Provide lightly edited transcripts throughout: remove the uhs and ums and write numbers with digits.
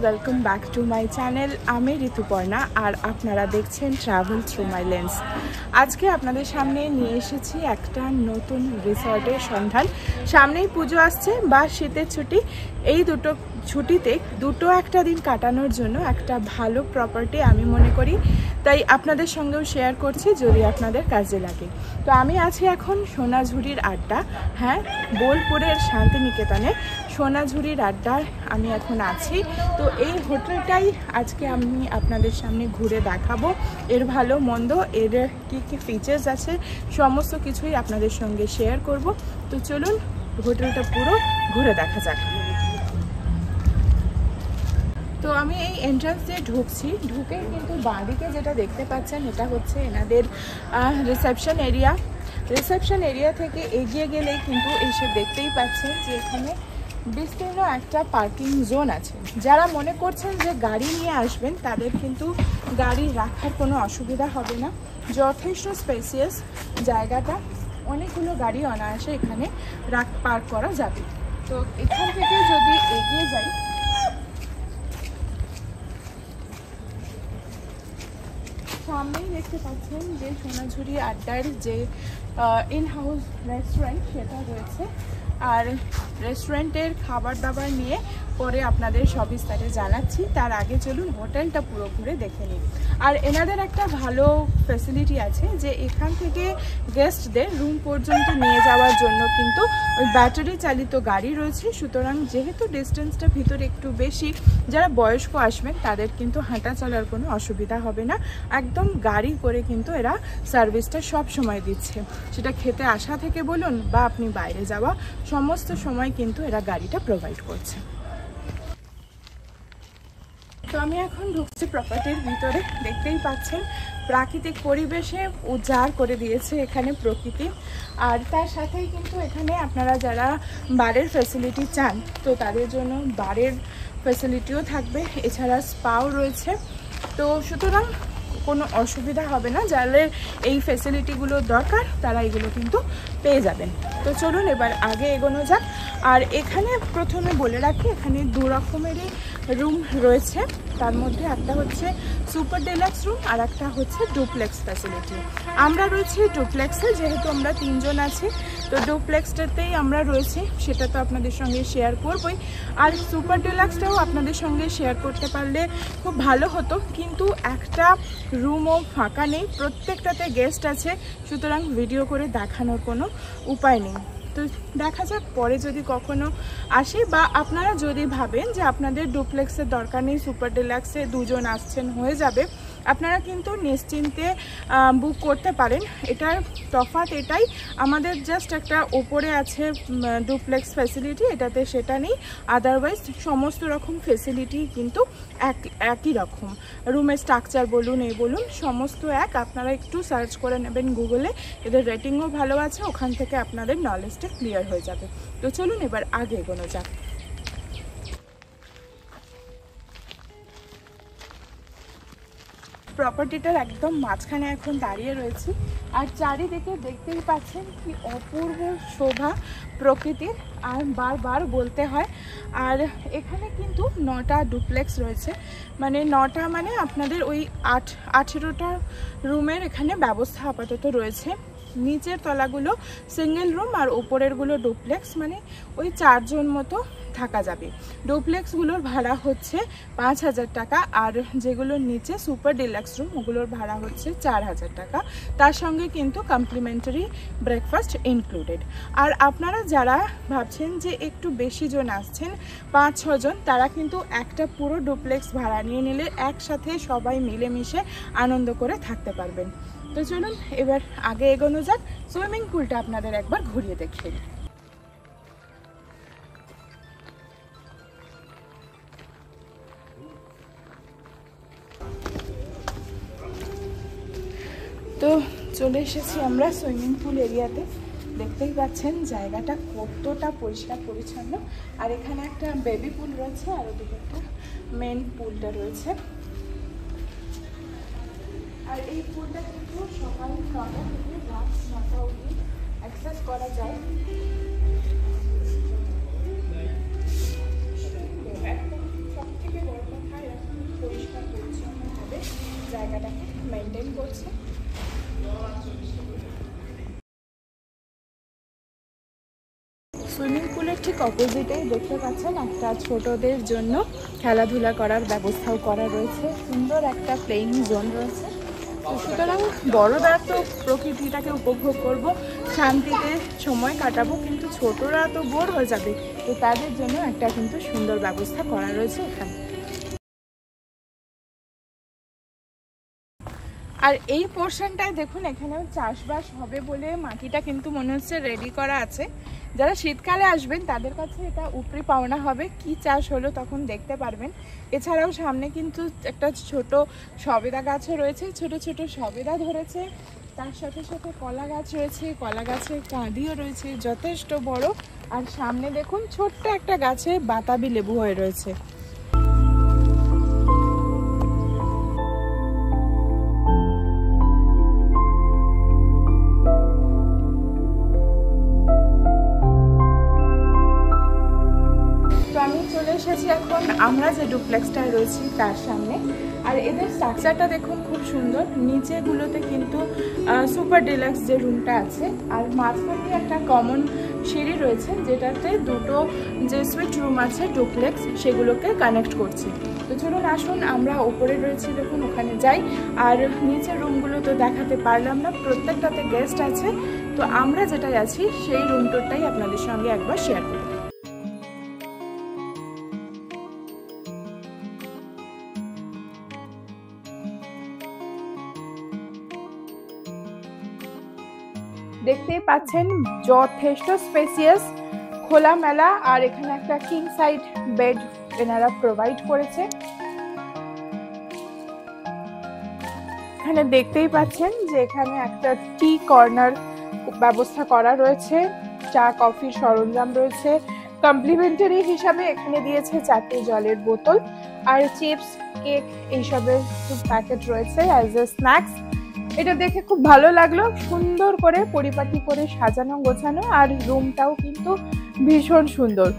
Welcome back to my channel. আমি ঋতুপর্ণা আর আপনারা দেখছেন ট্রাভেল থ্রু মাই লেন্স। আজকে আপনাদের সামনে নিয়ে এসেছি একটা নতুন রিসর্টের সন্ধান। সামনেই পুজো আসছে বা শীতের ছুটি, এই দুটো ছুটিতে দুটো একটা দিন কাটানোর জন্য একটা ভালো প্রপার্টি আমি মনে করি, তাই আপনাদের সঙ্গেও শেয়ার করছি যদি আপনাদের কাজে লাগে। তো আমি আছি এখন সোনাঝুরির আড্ডা, হ্যাঁ বোলপুরের শান্তিনিকেতনে সোনাঝুরির আড্ডায় আমি এখন আছি। তো এই হোটেলটাই আজকে আমি আপনাদের সামনে ঘুরে দেখাবো, এর ভালো মন্দ, এর কী কী ফিচার্স আছে সমস্ত কিছুই আপনাদের সঙ্গে শেয়ার করব। তো চলুন হোটেলটা পুরো ঘুরে দেখা যাক। তো আমি এই এন্ট্রান্স দিয়ে ঢুকছি, ঢুকেই কিন্তু বাঁদিকে যেটা দেখতে পাচ্ছেন এটা হচ্ছে এনাদের রিসেপশন এরিয়া। রিসেপশন এরিয়া থেকে এগিয়ে গেলেই কিন্তু এসে দেখতেই পাচ্ছেন যে এখানে বিস্তীর্ণ একটা পার্কিং জোন আছে। যারা মনে করছেন যে গাড়ি নিয়ে আসবেন তাদের কিন্তু গাড়ি রাখার কোনো অসুবিধা হবে না, যথেষ্ট স্পেসিয়াস জায়গাটা, অনেকগুলো গাড়ি অনায়াসে এখানে পার্ক করা যাবে। তো এখান থেকে যদি এগিয়ে যাই, সামনেই দেখতে পাচ্ছেন যে সোনাঝুরি আড্ডার যে ইন হাউস রেস্টুরেন্ট সেটা রয়েছে। আর রেস্টুরেন্টের খাবার দাবার নিয়ে পরে আপনাদের সবিস্তারে জানাচ্ছি, তার আগে চলুন হোটেলটা পুরো ঘুরে দেখে নিন। আর এনাদের একটা ভালো ফ্যাসিলিটি আছে যে এখান থেকে গেস্টদের রুম পর্যন্ত নিয়ে যাওয়ার জন্য কিন্তু ওই ব্যাটারি চালিত গাড়ি রয়েছে। সুতরাং যেহেতু ডিস্টেন্সটা ভিতরে একটু বেশি, যারা বয়স্ক আসবেন তাদের কিন্তু হাঁটা চলার কোনো অসুবিধা হবে না। একদম গাড়ি করে কিন্তু এরা সার্ভিসটা সব সময় দিচ্ছে, সেটা খেতে আসা থেকে বলুন বা আপনি বাইরে যাওয়া, সমস্ত সময় কিন্তু এরা গাড়িটা প্রোভাইড করছে। তো আমি এখন ঢুকছি প্রপার্টির ভিতরে, দেখতেই পাচ্ছেন প্রাকৃতিক পরিবেশে উজাড় করে দিয়েছে এখানে প্রকৃতি। আর তার সাথেই কিন্তু এখানে আপনারা যারা বারের ফ্যাসিলিটি চান তো তাদের জন্য বারের ফ্যাসিলিটিও থাকবে, এছাড়া স্পাও রয়েছে। তো সুতরাং কোনো অসুবিধা হবে না, যাদের এই ফ্যাসিলিটিগুলো দরকার তারা এগুলো কিন্তু পেয়ে যাবেন। তো চলুন এবার আগে এগোনো যাক। আর এখানে প্রথমে বলে রাখি, এখানে দু রকমেরই রুম রয়েছে, তার মধ্যে একটা হচ্ছে সুপার ডিলাক্স রুম আর একটা হচ্ছে ডুপ্লেক্স ফ্যাসিলিটি। আমরা রয়েছি ডুপ্লেক্সে, যেহেতু আমরা তিনজন আছি তো ডুপ্লেক্সটাতেই আমরা রয়েছি, সেটা তো আপনাদের সঙ্গে শেয়ার করবই। আর সুপার ডিলাক্সটাও আপনাদের সঙ্গে শেয়ার করতে পারলে খুব ভালো হতো, কিন্তু একটা রুমও ফাঁকা নেই, প্রত্যেকটাতে গেস্ট আছে, সুতরাং ভিডিও করে দেখানোর কোনো উপায় নেই। তো দেখা যাক পরে যদি কখনো আসি, বা আপনারা যদি ভাবেন যে আপনাদের ডুপ্লেক্সের দরকার নেই, সুপার ডিলাক্সে দুজন আসছেন হয়ে যাবে, আপনারা কিন্তু নিশ্চিন্তে বুক করতে পারেন। এটার তফাৎ এটাই, আমাদের জাস্ট একটা ওপরে আছে ডুপ্লেক্স ফ্যাসিলিটি, এটাতে সেটা নেই, আদারওয়াইজ সমস্ত রকম ফ্যাসিলিটি কিন্তু একই রকম। রুমের স্ট্রাকচার বলুন এই বলুন সমস্ত এক। আপনারা একটু সার্চ করে নেবেন গুগলে, এদের রেটিংও ভালো আছে, ওখান থেকে আপনাদের নলেজটা ক্লিয়ার হয়ে যাবে। তো চলুন এবার আগে এগোনো যাক। প্রপার্টিটার একদম মাঝখানে এখন দাঁড়িয়ে রয়েছি, আর চারিদিকে দেখতেই পাচ্ছেন কি অপূর্ব শোভা প্রকৃতির, আর বারবার বলতে হয়। আর এখানে কিন্তু 9টা ডুপ্লেক্স রয়েছে, মানে 9টা মানে আপনাদের ওই 18টা রুমের এখানে ব্যবস্থা আপাতত রয়েছে। নিচের তলাগুলো সিঙ্গেল রুম আর উপরেরগুলো ডুপ্লেক্স, মানে ওই 4 জন মতো থাকা যাবে। ডুপ্লেক্সগুলোর ভাড়া হচ্ছে 5,000 টাকা, আর যেগুলোর নিচে সুপার ডিলাক্স রুম ওগুলোর ভাড়া হচ্ছে 4,000 টাকা, তার সঙ্গে কিন্তু কমপ্লিমেন্টারি ব্রেকফাস্ট ইনক্লুডেড। আর আপনারা যারা ভাবছেন যে একটু বেশি জন আসছেন, 5-6 জন, তারা কিন্তু একটা পুরো ডুপ্লেক্স ভাড়া নিয়ে নিলে একসাথে সবাই মিলেমিশে আনন্দ করে থাকতে পারবেন। তো চলুন এবার আগে এগোনো যাক, সুইমিং পুলটা আপনাদের একবার ঘুরিয়ে দেখিয়ে দিই। তো চলে এসেছি আমরা সুইমিং পুল এরিয়াতে, দেখতেই পাচ্ছেন জায়গাটা কতটা পরিষ্কার পরিচ্ছন্ন। আর এখানে একটা বেবি পুল রয়েছে, আর ওদিকে একটা মেন পুলটা রয়েছে। আর এই পুলটা কিন্তু সকাল 9টা থেকে রাত 9টা অবধি অ্যাক্সেস করা যায়। একদম সব থেকে বড় করছে। সুইমিং পুলের ঠিক অপোজিটেই দেখতে পাচ্ছেন একটা ছোটদের জন্য খেলাধুলা করার ব্যবস্থাও করা রয়েছে, সুন্দর একটা প্লেইং জোন রয়েছে। তো সুতরাং বড়রা তো প্রকৃতিটাকে উপভোগ করব, শান্তিতে সময় কাটাবো, কিন্তু ছোটরা তো বোর হয়ে যাবে, তো তাদের জন্য একটা কিন্তু সুন্দর ব্যবস্থা করা রয়েছে এখানে। আর এই পোর্শনটায় দেখুন এখানেও চাষবাস হবে বলে মাটিটা কিন্তু মনে হচ্ছে রেডি করা আছে। যারা শীতকালে আসবেন তাদের কাছে এটা উপরি পাওনা হবে, কি চাষ হলো তখন দেখতে পারবেন। এছাড়াও সামনে কিন্তু একটা ছোট সবেদা গাছও রয়েছে, ছোট ছোট সবেদা ধরেছে, তার সাথে সাথে কলা গাছ রয়েছে, কলা গাছের কাঁদিও রয়েছে যথেষ্ট বড়। আর সামনে দেখুন ছোট্ট একটা গাছে বাতাবি লেবু হয়ে রয়েছে। এসেছি এখন আমরা যে ডুপ্লেক্সটায় রয়েছি তার সামনে। আর এদের স্ট্রাকচারটা দেখুন খুব সুন্দর, নিচেগুলোতে কিন্তু সুপার ডিলাক্স যে রুমটা আছে, আর মাঝখানে একটা কমন সিঁড়ি রয়েছে যেটাতে দুটো যে সুইট রুম আছে ডুপ্লেক্স সেগুলোকে কানেক্ট করছে। তো চলুন আসুন আমরা উপরে রয়েছি দেখুন ওখানে যাই। আর নিচের রুমগুলো তো দেখাতে পারলাম না, প্রত্যেকটাতে গেস্ট আছে, তো আমরা যেটাই আছি সেই রুমটাই আপনাদের সঙ্গে একবার শেয়ার করি। দেখতেই পাচ্ছেন যথেষ্ট স্পেসিয়াস, খোলামেলা, আর এখানে একটা কিং সাইড বেড এনারা প্রোভাইড করেছে। এখানে দেখতেই পাচ্ছেন যে এখানে একটা টি কর্নার ব্যবস্থা করা রয়েছে, চা কফির সরঞ্জাম রয়েছে, কমপ্লিমেন্টারি হিসাবে এখানে দিয়েছে 4টে জলের বোতল, আর চিপস কেক এইসবের প্যাকেট রয়েছে অ্যাজ এ স্ন্যাক্স। এটা দেখে খুব ভালো লাগলো, সুন্দর করে পরিপাটি করে সাজানো গোছানো, আর রুমটাও কিন্তু ভীষণ সুন্দর।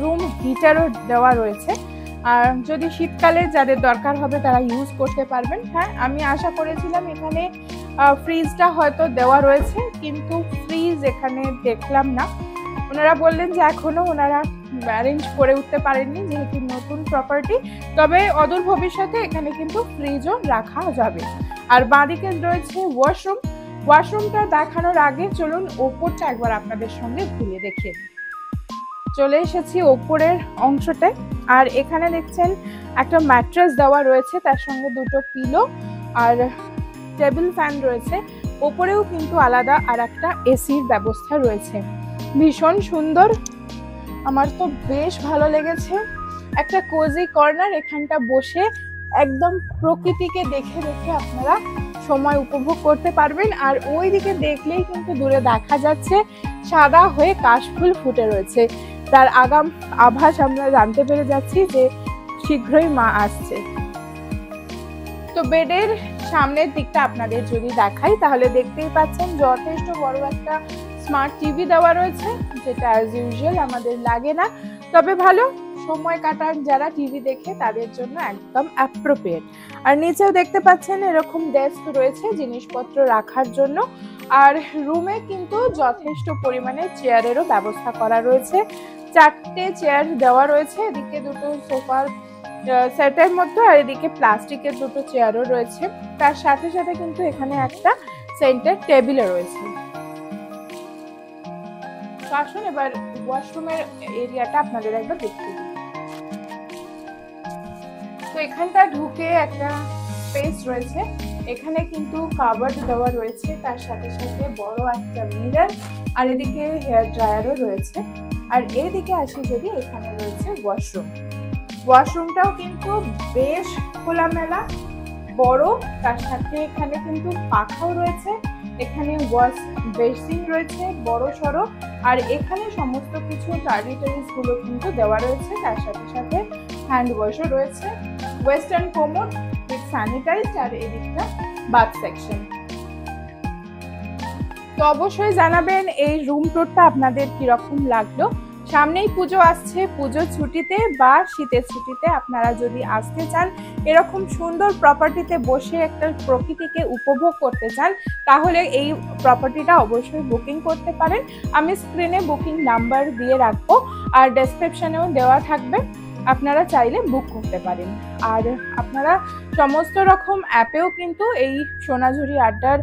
রুম হিটারও দেওয়া রয়েছে, আর যদি শীতকালে যাদের দরকার হবে তারা ইউজ করতে পারবেন। হ্যাঁ, আমি আশা করেছিলাম এখানে ফ্রিজটা হয়তো দেওয়া রয়েছে, কিন্তু ফ্রিজ এখানে দেখলাম না। ওনারা বললেন যে এখনো ওনারা অ্যারেঞ্জ করে উঠতে পারেননি যেহেতু নতুন প্রপার্টি, তবে অদূর ভবিষ্যতে এখানে কিন্তু ফ্রিজও রাখা যাবে। আর বাঁদিকে রয়েছে ওয়াশরুম। ওয়াশরুমটা দেখানোর আগে চলুন ওপরটা একবার আপনাদের সঙ্গে ঘুরে দেখে। চলে এসেছি ওপরের অংশটায়, আর এখানে দেখছেন একটা ম্যাট্রেস দেওয়া রয়েছে, তার সঙ্গে দুটো পিলো আর টেবিল ফ্যান রয়েছে। ওপরেও কিন্তু আলাদা আর একটা এসির ব্যবস্থা রয়েছে, ভীষণ সুন্দর, আমার তো বেশ ভালো লেগেছে। একটা কোজি কর্নার, এখানটা বসে একদম প্রকৃতিকে দেখে দেখে আপনারা সময় উপভোগ করতে পারবেন। আর ওই দিকে দেখলেই কিন্তু দূরে দেখা যাচ্ছে সাদা হয়ে কাশফুল ফুটে রয়েছে, তার আগাম আভাস আমরা জানতে পেরে যাচ্ছি যে শীঘ্রই মা আসছে। তো বেডের সামনের দিকটা আপনাদের যদি দেখাই তাহলে দেখতেই পাচ্ছেন যথেষ্ট বড় একটা স্মার্ট টিভি দেওয়া রয়েছে, যেটা অ্যাজ ইউজুয়াল আমাদের লাগে না, তবে ভালো সময় কাটান যারা টিভি দেখে তাদের জন্য একদম অ্যাপ্রোপ্রিয়েট। আর নিচেও দেখতে পাচ্ছেন এরকম ডেস্ক রয়েছে জিনিসপত্র রাখার জন্য, আর রুমে কিন্তু যথেষ্ট পরিমাণে চেয়ারেরও ব্যবস্থা করা রয়েছে। 4টে চেয়ার দেওয়া রয়েছে, এদিকে দুটো সোফার সেটের মধ্যে, আর এদিকে প্লাস্টিকের দুটো চেয়ারও রয়েছে, তার সাথে সাথে কিন্তু এখানে একটা সেন্টার টেবিলও রয়েছে। আসুন এবার ওয়াশরুমের এরিয়াটা আপনাদের একবার দেখতে দিই। তো এখানটা ঢুকে একটা স্পেস রয়েছে, এখানে কিন্তু কাভার্ড দেওয়া রয়েছে, তার সাথে সাথে বড় একটা মিরর, আর এদিকে হেয়ার ড্রায়ারও রয়েছে। আর এদিকে আসি যদি, এখানে রয়েছে ওয়াশরুম। ওয়াশরুমটাও কিন্তু বেশ খোলামেলা বড়, তার সাথে এখানে কিন্তু পাখাও রয়েছে, এখানে ওয়াশ বেসিন রয়েছে বড় সড়ো, আর এখানে সমস্ত কিছু টয়লেটারিজ গুলো কিন্তু দেওয়া রয়েছে, তার সাথে সাথে হ্যান্ড ওয়াশও রয়েছে, ওয়েস্টার্ন কোমোড উইথ স্যানিটাইজড, আর এদিকটা বাথ সেকশন। তো অবশ্যই জানাবেন এই রুম টুরটা আপনাদের কিরকম লাগলো, সামনেই পুজো আসছে, পুজোর ছুটিতে বা শীতের ছুটিতে আপনারা যদি আসতে চান, এরকম সুন্দর প্রপার্টিতে বসে একটা প্রকৃতিকে উপভোগ করতে চান, তাহলে এই প্রপার্টিটা অবশ্যই বুকিং করতে পারেন। আমি স্ক্রিনে বুকিং নাম্বার দিয়ে রাখবো, আর ডেসক্রিপশনেও দেওয়া থাকবে, আপনারা চাইলে বুক করতে পারেন। আর আপনারা সমস্ত রকম অ্যাপেও কিন্তু এই সোনাঝুরি আড্ডার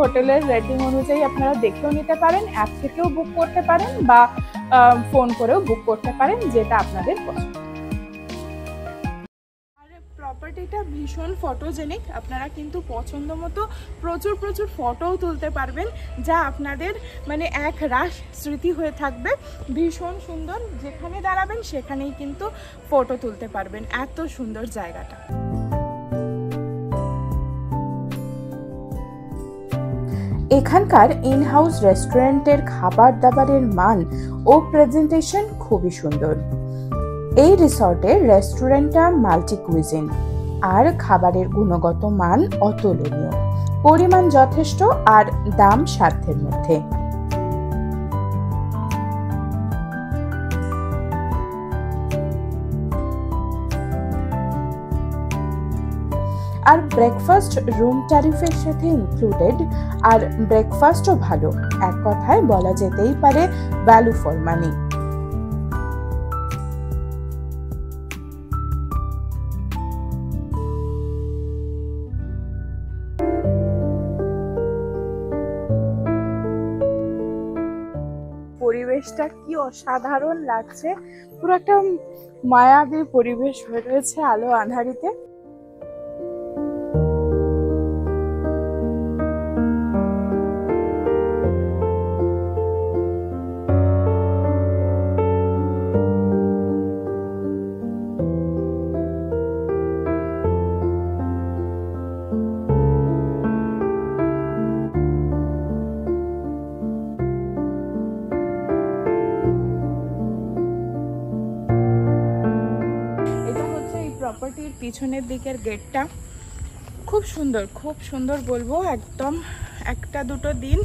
হোটেলের রেটিং অনুযায়ী আপনারা দেখেও নিতে পারেন, অ্যাপ থেকেও বুক করতে পারেন বা ফোন করেও বুক করতে পারেন, যেটা আপনাদের পছন্দ। আর প্রপার্টিটা ভীষণ ফটোজেনিক, আপনারা কিন্তু পছন্দ মতো প্রচুর ফটোও তুলতে পারবেন, যা আপনাদের মানে এক রাশ স্মৃতি হয়ে থাকবে। ভীষণ সুন্দর, যেখানে দাঁড়াবেন সেখানেই কিন্তু ফটো তুলতে পারবেন, এত সুন্দর জায়গাটা। এখানকার ইনহাউস রেস্টুরেন্টের খাবার দাবারের মান ও প্রেজেন্টেশন খুবই সুন্দর। এই রিসর্টের রেস্টুরেন্টটা মাল্টি কুইজিন, আর খাবারের গুণগত মান অতুলনীয়, পরিমাণ যথেষ্ট আর দাম সাধ্যের মধ্যে। আর ব্রেকফাস্ট রুম ট্যারিফের সাথে ইনক্লুডেড, আর ব্রেকফাস্টও ভালো, এক কথায় বলা যেতেই পারে ভ্যালু ফর মানি। পরিবেশটা কি অসাধারণ লাগছে, পুরো একটা মায়াবী পরিবেশ হয়ে রয়েছে আলো আঁধারিতে। প্রপার্টির পিছনের দিকের গেটটা খুব সুন্দর বলবো, একদম একটা দুটো দিন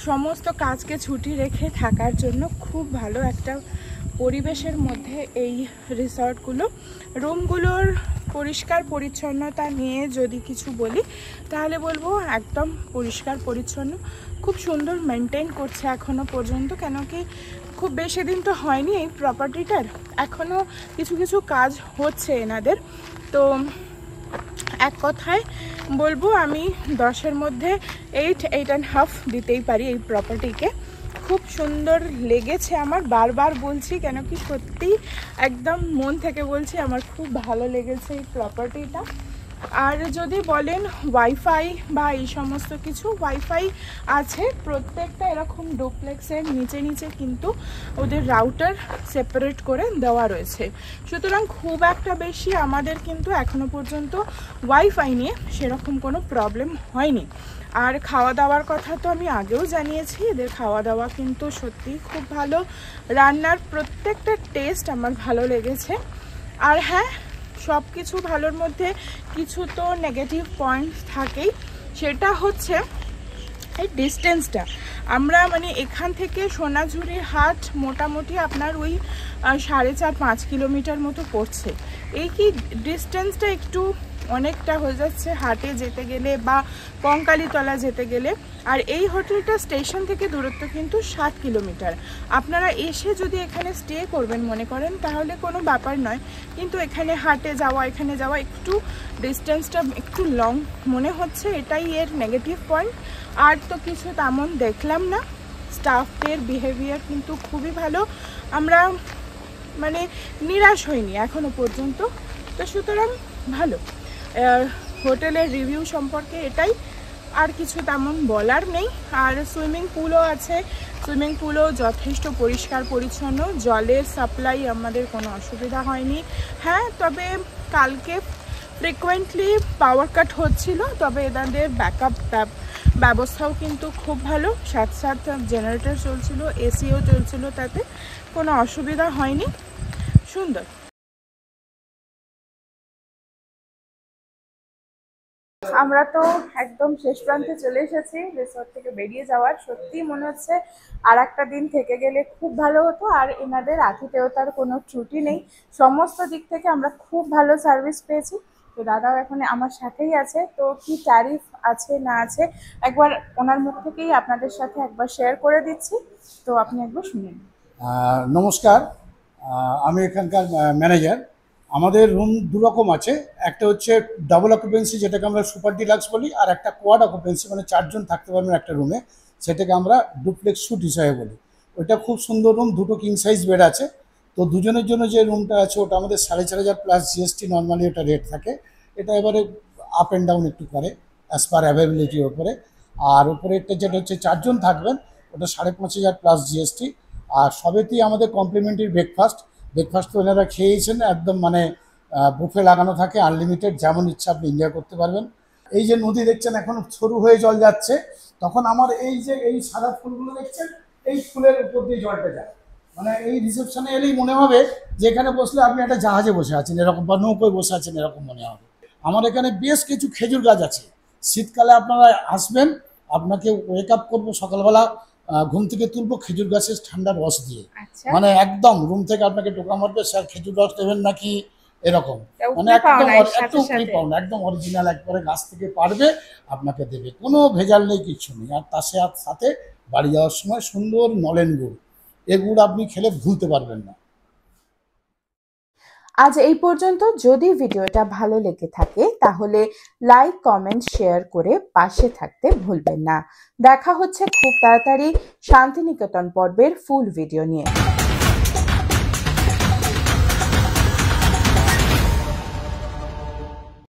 সমস্ত কাজকে ছুটি রেখে থাকার জন্য খুব ভালো একটা পরিবেশের মধ্যে এই রিসর্টগুলো। রুমগুলোর পরিষ্কার পরিচ্ছন্নতা নিয়ে যদি কিছু বলি, তাহলে বলবো একদম পরিষ্কার পরিচ্ছন্ন, খুব সুন্দর মেনটেন করছে এখনো পর্যন্ত। কেন কি খুব বেশি দিন তো হয়নি এই প্রপার্টিটার, এখনো কিছু কাজ হচ্ছে এনাদের। তো এক কথায় বলবো আমি 10-এর মধ্যে 8.5 দিতেই পারি এই প্রপার্টিকে। খুব সুন্দর লেগেছে আমার, বারবার বলছি, কেন কি সত্যি একদম মন থেকে বলছি, আমার খুব ভালো লেগেছে এই প্রপার্টিটা। আর যদি বলেন ওয়াইফাই বা এই সমস্ত কিছু, ওয়াইফাই আছে প্রত্যেকটা এরকম ডুপ্লেক্সের নিচে কিন্তু ওদের রাউটার সেপারেট করে দেওয়া রয়েছে, সুতরাং খুব একটা বেশি আমাদের কিন্তু এখনো পর্যন্ত ওয়াইফাই নিয়ে সেরকম কোনো প্রবলেম হয়নি। আর খাওয়া দাওয়ার কথা তো আমি আগেও জানিয়েছি, এদের খাওয়া দাওয়া কিন্তু সত্যিই খুব ভালো, রান্নার প্রত্যেকটা টেস্ট আমার ভালো লেগেছে। আর হ্যাঁ, সব কিছু ভালোর মধ্যে কিছু তো নেগেটিভ পয়েন্ট থাকেই, সেটা হচ্ছে এই ডিস্টেন্সটা। আমরা মানে এখান থেকে সোনাঝুরি হাট মোটামুটি আপনার ওই 4.5-5 কিলোমিটার মতো পড়ছে। এই কি ডিস্টেন্সটা একটু অনেকটা হয়ে যাচ্ছে হাটে যেতে গেলে বা কঙ্কালীতলা যেতে গেলে। আর এই হোটেলটা স্টেশন থেকে দূরত্ব কিন্তু 7 কিলোমিটার। আপনারা এসে যদি এখানে স্টে করবেন মনে করেন, তাহলে কোনো ব্যাপার নয়, কিন্তু এখানে হাটে যাওয়া এখানে যাওয়া একটু ডিস্টেন্সটা একটু লং মনে হচ্ছে, এটাই এর নেগেটিভ পয়েন্ট। আর তো কিছু তেমন দেখলাম না, স্টাফদের বিহেভিয়ার কিন্তু খুবই ভালো, আমরা মানে নিরাশ হইনি এখনো পর্যন্ত। তো সুতরাং ভালো হোটেলের রিভিউ সম্পর্কে এটাই, আর কিছু তেমন বলার নেই। আর সুইমিং পুলও আছে, সুইমিং পুলও যথেষ্ট পরিষ্কার পরিচ্ছন্ন, জলের সাপ্লাই আমাদের কোনো অসুবিধা হয়নি। হ্যাঁ, তবে কালকে ফ্রিকোয়েন্টলি পাওয়ার কাট হচ্ছিল, তবে এদের ব্যাকআপ ব্যবস্থাও কিন্তু খুব ভালো, সাথে জেনারেটর চলছিল, এসিও চলছিল, তাতে কোনো অসুবিধা হয়নি, সুন্দর। আমরা তো একদম শেষ প্রান্তে চলে এসেছি রিসোর্ট থেকে বেরিয়ে যাওয়ার। সত্যি মনে হচ্ছে আর একটা দিন থেকে গেলে খুব ভালো হতো। আর এনাদের আতিথেয়তার কোনো ত্রুটি নেই, সমস্ত দিক থেকে আমরা খুব ভালো সার্ভিস পেয়েছি। তো দাদাও এখন আমার সাথেই আছে, তো কি ট্যারিফ আছে না আছে একবার ওনার মুখ থেকেই আপনাদের সাথে একবার শেয়ার করে দিচ্ছি, তো আপনি একবার শুনুন। নমস্কার, আমি এখানকার ম্যানেজার। আমাদের রুম দু রকম আছে, একটা হচ্ছে ডাবল অকুপেন্সি যেটাকে আমরা সুপার ডিলাক্স বলি, আর একটা কোয়াড অকুপেন্সি মানে 4 জন থাকতে পারবেন একটা রুমে, সেটাকে আমরা ডুপ্লেক্স স্যুট হিসাবে বলি। ওটা খুব সুন্দর রুম, দুটো কিং সাইজ বেড আছে। তো দুজনের জন্য যে রুমটা আছে ওটা আমাদের 4,500 প্লাস জিএসটি নর্মালি ওটা রেট থাকে। এটা এবারে আপ অ্যান্ড ডাউন একটু করে অ্যাজ পার অ্যাভেলেবিলিটির ওপরে। আর ওপরে একটা যেটা হচ্ছে 4 জন থাকবেন ওটা 5,500 প্লাস জিএসটি। আর সবেতেই আমাদের কমপ্লিমেন্টারি ব্রেকফাস্ট তো এনারা খেয়েছেন, একদম মানে বুফে লাগানো থাকে, আনলিমিটেড, যেমন ইচ্ছা আপনি এনজয় করতে পারবেন। এই যে নদী দেখছেন এখন সরু হয়ে জল যাচ্ছে, তখন আমার এই যে এই সাদা ফুলগুলো দেখছেন, এই ফুলের উপর দিয়ে জলটা যায়, মানে এই রিসেপশনে এলেই মনে হবে যে এখানে বসলে আপনি একটা জাহাজে বসে আছেন এরকম, বা নৌকোয় বসে আছেন এরকম মনে হবে। আমার এখানে বেশ কিছু খেজুর গাছ আছে। শীতকালে আপনারা আসবেন, আপনাকে ওয়েক আপ করবো সকালবেলা, ঘুম থেকে তুলবো খেজুর গাছের ঠান্ডা রস দিয়ে, মানে একদম রুম থেকে আপনাকে টোকা মারবে, স্যার খেজুর রস দেবেন নাকি এরকম, মানে একদম অরিজিনাল একবারে গাছ থেকে পারবে আপনাকে দেবে, কোনো ভেজাল নেই, কিচ্ছু নেই। আর তার সাথে বাড়ি যাওয়ার সময় সুন্দর নলেন গুড়, এ গুড় আপনি খেলে ভুলতে পারবেন না। আজ এই পর্যন্ত। যদি ভিডিওটা ভালো লেগে থাকে তাহলে লাইক, কমেন্ট, শেয়ার করে পাশে থাকতে ভুলবেন না। দেখা হচ্ছে খুব তাড়াতাড়ি শান্তিনিকেতন পর্বের ফুল ভিডিও নিয়ে।